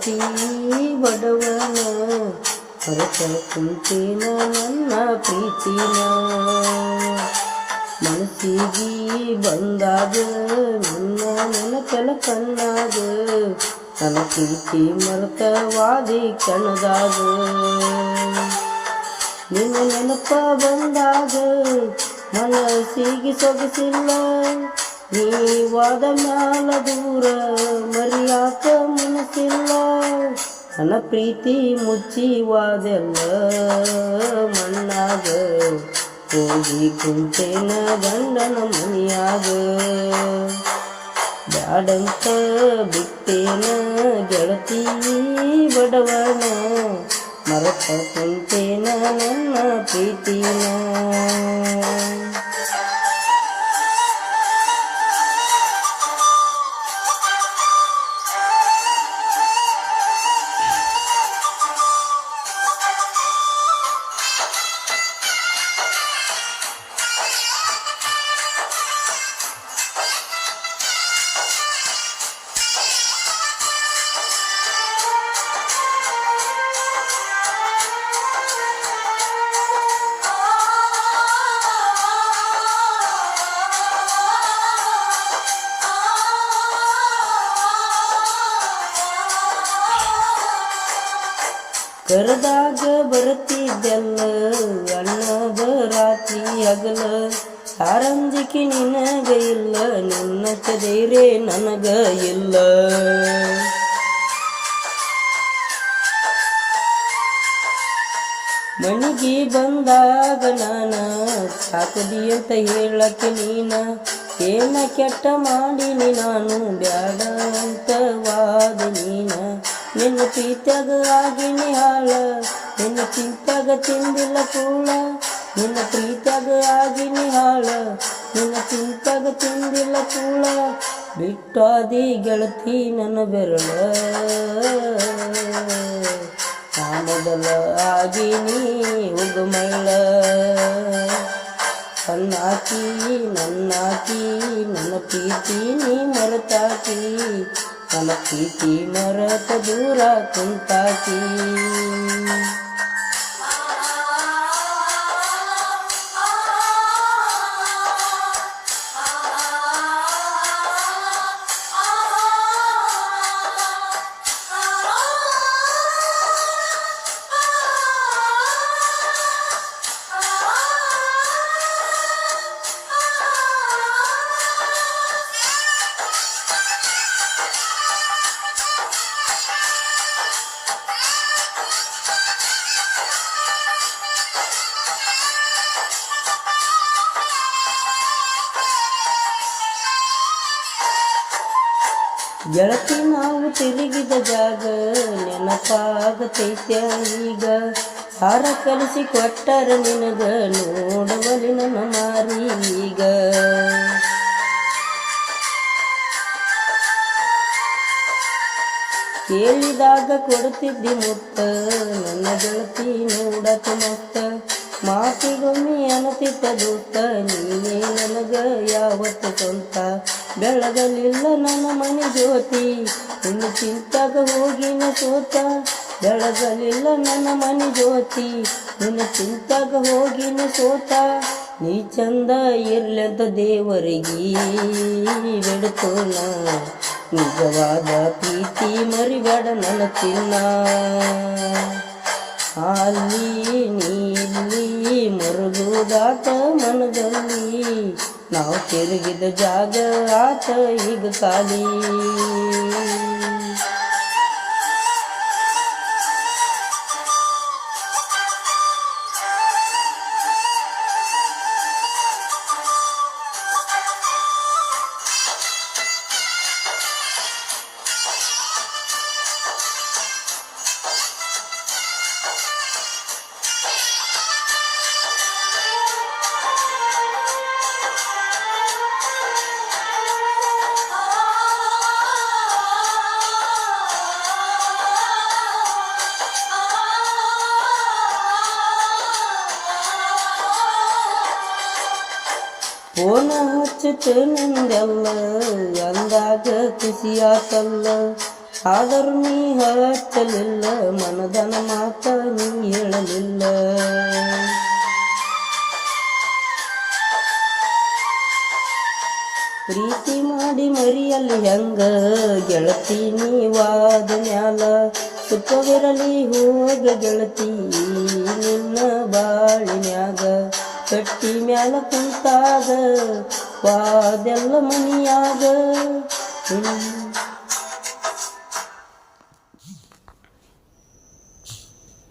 ಗೆಳತಿ ಬಡವನ ಹೊರತ ಕುಂತೇನ ನನ್ನ ಪ್ರೀತಿನ ಮನಸ್ಸಿಗೆ ಬಂದಾಗ ನಿನ್ನ ನೆನಪೆಲ ಕಣ್ಣಾಗ ನನ್ನ ಪ್ರೀತಿ ಮರೆತವಾದಿ ಕಣದಾಗ ನಿನ್ನ ನೆನಪ ಬಂದಾಗ ಮನಸ್ಸಿಗೆ ಸೊಗಸಿಲ್ಲ ನೀವಾದ ಮ್ಯಾಲ ದೂರ ಮರಿಯಾಕ ಮನಸ್ಸಿಲ್ಲ ನನ್ನ ಪ್ರೀತಿ ಮುಚ್ಚಿವಾದೆಲ್ಲ ಮಣ್ಣಾಗ ಹೋಗಿ ಕುಂತೇನ ಗಂಡನ ಮನೆಯಾಗ ಬ್ಯಾಡಂತ ಬಿಟ್ಟೇನ ಗೆಳತಿ ಬಡವನ ಮರೆತ ಕುಂತೇನ ನನ್ನ ಪ್ರೀತಿನ ಕರೆದಾಗ ಬರ್ತಿದ್ದೆಲ್ಲ ಅಣ್ಣದ ರಾತ್ರಿ ಹಗಲ ಆರಂಜಿಕೆ ನಿನಗ ಇಲ್ಲ ನಿನ್ನ ಧೈರ್ಯ ನನಗ ಇಲ್ಲ ಮನೆಗೆ ಬಂದಾಗ ನಾನ ಸಾಕದಿ ಅಂತ ಹೇಳಕ್ಕೆ ನೀನ ಏನ ಕೆಟ್ಟ ಮಾಡೀನಿ ನಾನು ಬ್ಯಾಡ ಅಂತ ವಾದ ನೀನ ನಿನ್ನ ಪ್ರೀತ್ಯಾಗ ಆಗಿನಿ ಹಾಳ ನಿನ್ನ ಚಿಂತ್ಯಾಗ ತಿಂದಿಲ್ಲ ಕೂಳ ನಿನ್ನ ಪ್ರೀತ್ಯಾಗ ಆಗಿನಿ ಹಾಳ ನಿನ್ನ ಚಿಂತ್ಯಾಗ ತಿಂದಿಲ್ಲ ಕೂಳ ಬಿಟ್ಟಾದಿ ಗೆಳತಿ ನನ್ನ ಬೆರಳ ಮೊದಲ ಆಗಿನಿ ಉಗುಮೈಳ ಕಣ್ಣಾಕಿ ನನ್ನಾಕಿ ನನ್ನ ಪ್ರೀತಿ ನೀ ಮರೆತಾಕಿ ನನ್ನ ಪ್ರೀತಿ ಮರೆತ ದೂರ ಕುಂತಾಕಿ ಗೆಳತಿ ನಾವು ತಿರುಗಿದ ಜಾಗ ನೆನಪಾಗತೈತ್ಯ ಈಗ ಹಾರ ಕಲಿಸಿ ಕೊಟ್ಟರ ನಿನಗ ನೋಡವಲಿ ನನ್ನ ಮಾರಿ ಈಗ ಕೇಳಿದಾಗ ಕೊಡುತ್ತಿದ್ದಿ ಮುತ್ತ ನನ್ನ ಗೆಳತಿ ನೋಡಕ ಮತ್ತ ಮಾತಿಗೊಮ್ಮೆ ಅನತಿತ್ತ ದೂತ ನೀನೇ ನನಗ ಯಾವತ್ತು ಸ್ವಂತ ಬೆಳಗಲಿಲ್ಲ ನನ್ನ ಮನೆ ಜ್ಯೋತಿ ನಿನ್ನ ಚಿಂತಾಗ ಹೋಗಿನ ಸೋತ ಬೆಳಗಲಿಲ್ಲ ನನ್ನ ಮನೆ ಜ್ಯೋತಿ ನಿನ್ನ ಚಿಂತಾಗ ಹೋಗಿನ ಸೋತ ನೀ ಚಂದ ಇರ್ಲಂತ ದೇವರಿಗೆ ಬೆಡ್ಕೋಣ ನಿಜವಾದ ಪ್ರೀತಿ ಮರಿಬೇಡ ನನ್ನ ಚಿನ್ನ ಅಲ್ಲಿ ನೀಲಿ ಮರುಗುದಾತ ಮನದಲ್ಲಿ ನಾವು ತಿರುಗಿದ ಜಾಗ ಆತ ಈಗ ಖಾಲಿ ಫೋನ ಹಚ್ಚುತ್ತೇನೆಂದೆಲ್ಲ ಅಂದಾಗ ಖುಷಿಯಾತಲ್ಲ ಆದರೂ ನೀ ಹಚ್ಚಲಿಲ್ಲ, ಮನದನ ಮಾತ ನೀ ಹೇಳಲಿಲ್ಲ. ಪ್ರೀತಿ ಮಾಡಿ ಮರಿಯಲ್ಲಿ ಹೆಂಗ ಗೆಳತಿ ನೀವಾದ ಮ್ಯಾಲ, ಸುಖವಿರಲಿ ಹೋಗ ಗೆಳತಿ ನಿನ್ನ ಬಾಳಿನ್ಯಾಗ. ಕಟ್ಟಿ ಮ್ಯಾಲ ಕುಂತಾಗ ವಾದೆಲ್ಲ ಮನಿಯಾಗ.